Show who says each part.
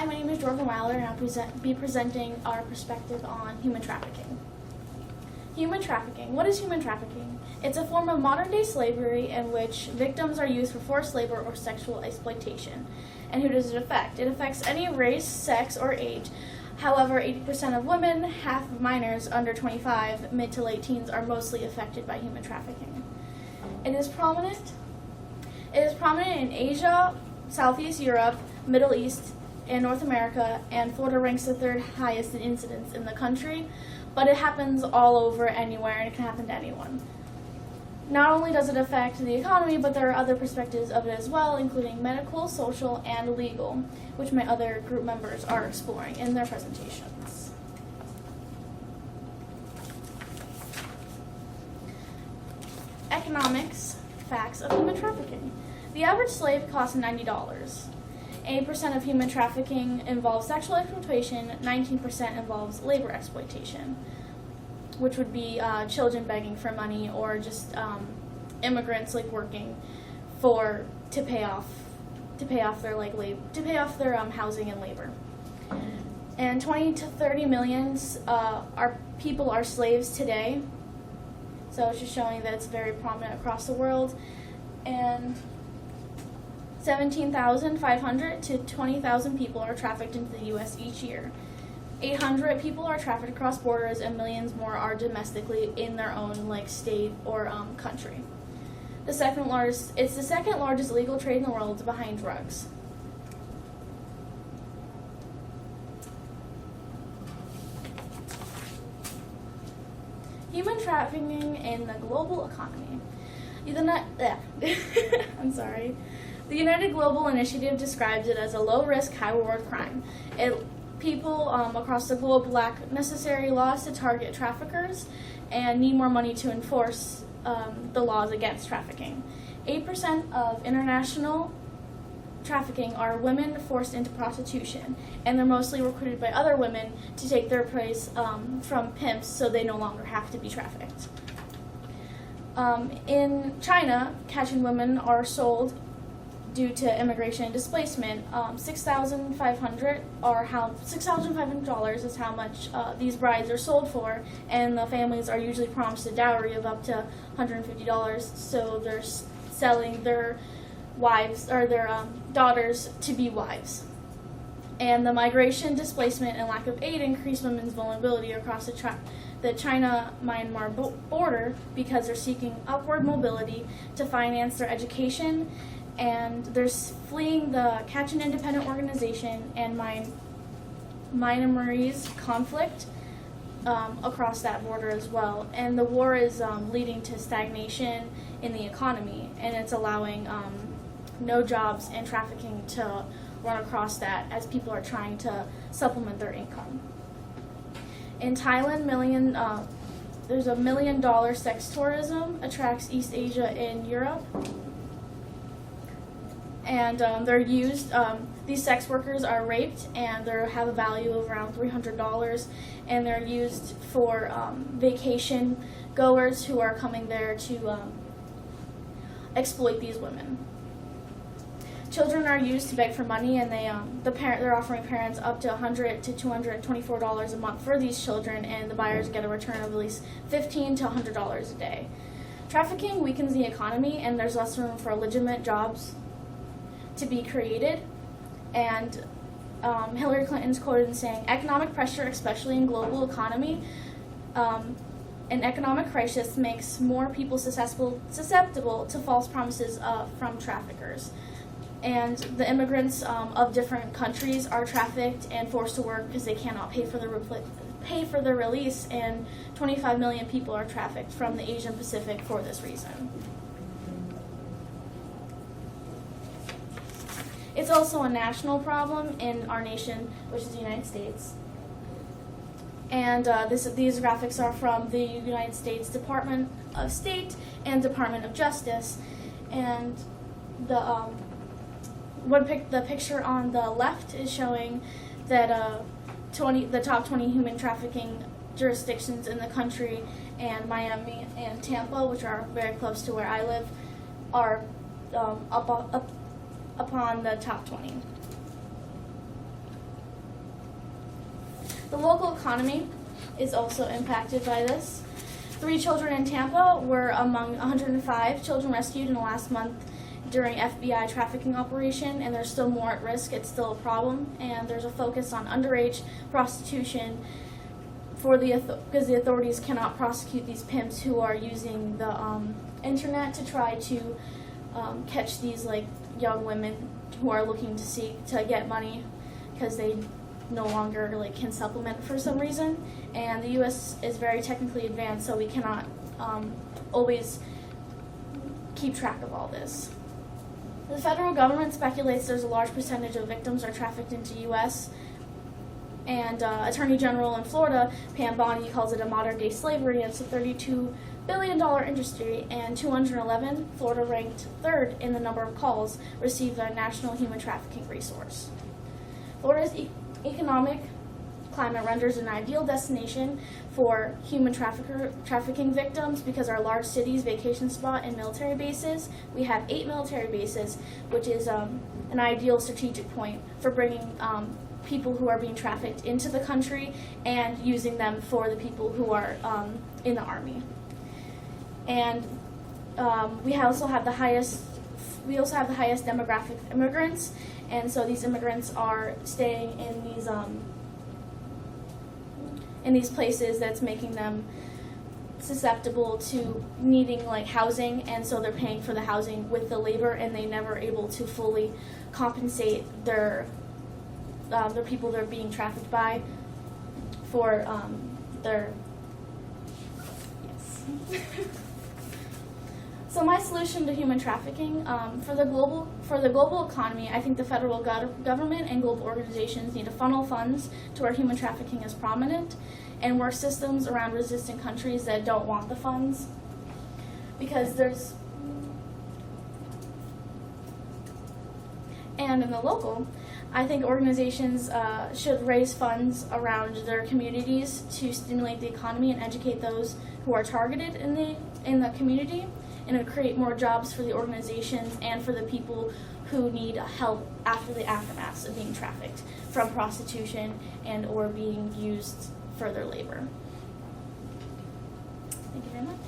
Speaker 1: my name is Jordan Wilder, and I'll be presenting our perspective on human trafficking. Human trafficking. What is human trafficking? It's a form of modern-day slavery in which victims are used for forced labor or sexual exploitation. And who does it affect? It affects any race, sex, or age. However, 80% of women, half of minors under 25, mid to late teens are mostly affected by human trafficking. It is prominent in Asia, Southeast Europe, Middle East, and North America, and Florida ranks the third highest in incidence in the country, but it happens all over, anywhere, and it can happen to anyone. Not only does it affect the economy, but there are other perspectives of it as well, including medical, social, and legal, which my other group members are exploring in their presentations. Economics, facts of human trafficking. The average slave costs $90. 8% of human trafficking involves sexual exploitation, 19% involves labor exploitation, which would be children begging for money or just immigrants working to pay off their housing and labor. And 20 to 30 million people are slaves today. So it's just showing that it's very prominent across the world. And 17,500 to 20,000 people are trafficked into the U.S. each year. 800 people are trafficked across borders, and millions more are domestically in their own state or country. It's the second largest illegal trade in the world behind drugs. Human trafficking in the global economy. The United Global Initiative describes it as a low-risk, high-reward crime. People across the globe lack necessary laws to target traffickers and need more money to enforce the laws against trafficking. 8% of international trafficking are women forced into prostitution, and they're mostly recruited by other women to take their place from pimps so they no longer have to be trafficked. In China, catching women are sold due to immigration and displacement. $6,500 is how much these brides are sold for, and the families are usually promised a dowry of up to $150, so they're selling their wives or their daughters to be wives. And the migration, displacement, and lack of aid increase women's vulnerability across the China-Myanmar border because they're seeking upward mobility to finance their education, and they're fleeing the Kachin Independent Organization and Myanmarese conflict across that border as well. And the war is leading to stagnation in the economy, and it's allowing no jobs and trafficking to run across that as people are trying to supplement their income. In Thailand, there's $1 million sex tourism attracts East Asia and Europe. And they're used, these sex workers are raped, and they have a value of around $300, and they're used for vacation goers who are coming there to exploit these women. Children are used to beg for money, and they're offering parents up to $100 to $224 a month for these children, and the buyers get a return of at least $15 to $100 a day. Trafficking weakens the economy, and there's less room for legitimate jobs to be created. And Hillary Clinton's quoted in saying, "Economic pressure, especially in global economy, an economic crisis makes more people susceptible to false promises from traffickers." And the immigrants of different countries are trafficked and forced to work because they cannot pay for their release, and 25 million people are trafficked from the Asian Pacific for this reason. It's also a national problem in our nation, which is the United States. And these graphics are from the United States Department of State and Department of Justice. And the picture on the left is showing that the top 20 human trafficking jurisdictions in the country, and Miami and Tampa, which are very close to where I live, are upon the top 20. The local economy is also impacted by this. 3 children in Tampa were among 105 children rescued in the last month during FBI trafficking operation, and there's still more at risk. It's still a problem, and there's a focus on underage prostitution because the authorities cannot prosecute these pimps who are using the internet to try to catch these young women who are looking to get money because they no longer can supplement for some reason. And the U.S. is very technically advanced, so we cannot always keep track of all this. The federal government speculates there's a large percentage of victims are trafficked into U.S. And Attorney General in Florida, Pam Bondi, calls it a modern-day slavery, and it's a $32 billion industry, and 211, Florida ranked 3rd in the number of calls received by National Human Trafficking Resource. Florida's economic climate renders an ideal destination for human trafficking victims because our large cities, vacation spot, and military bases. We have 8 military bases, which is an ideal strategic point for bringing people who are being trafficked into the country and using them for the people who are in the army. And we also have the highest demographic immigrants, and so these immigrants are staying in these places that's making them susceptible to needing housing, and so they're paying for the housing with the labor, and they never able to fully compensate the people they're being trafficked by for their yes. So my solution to human trafficking, for the global economy, I think the federal government and global organizations need to funnel funds to where human trafficking is prominent and work systems around resistant countries that don't want the funds. Because and in the local, I think organizations should raise funds around their communities to stimulate the economy and educate those who are targeted in the community, and it would create more jobs for the organizations and for the people who need help after the aftermaths of being trafficked from prostitution and or being used for their labor. Thank you very much.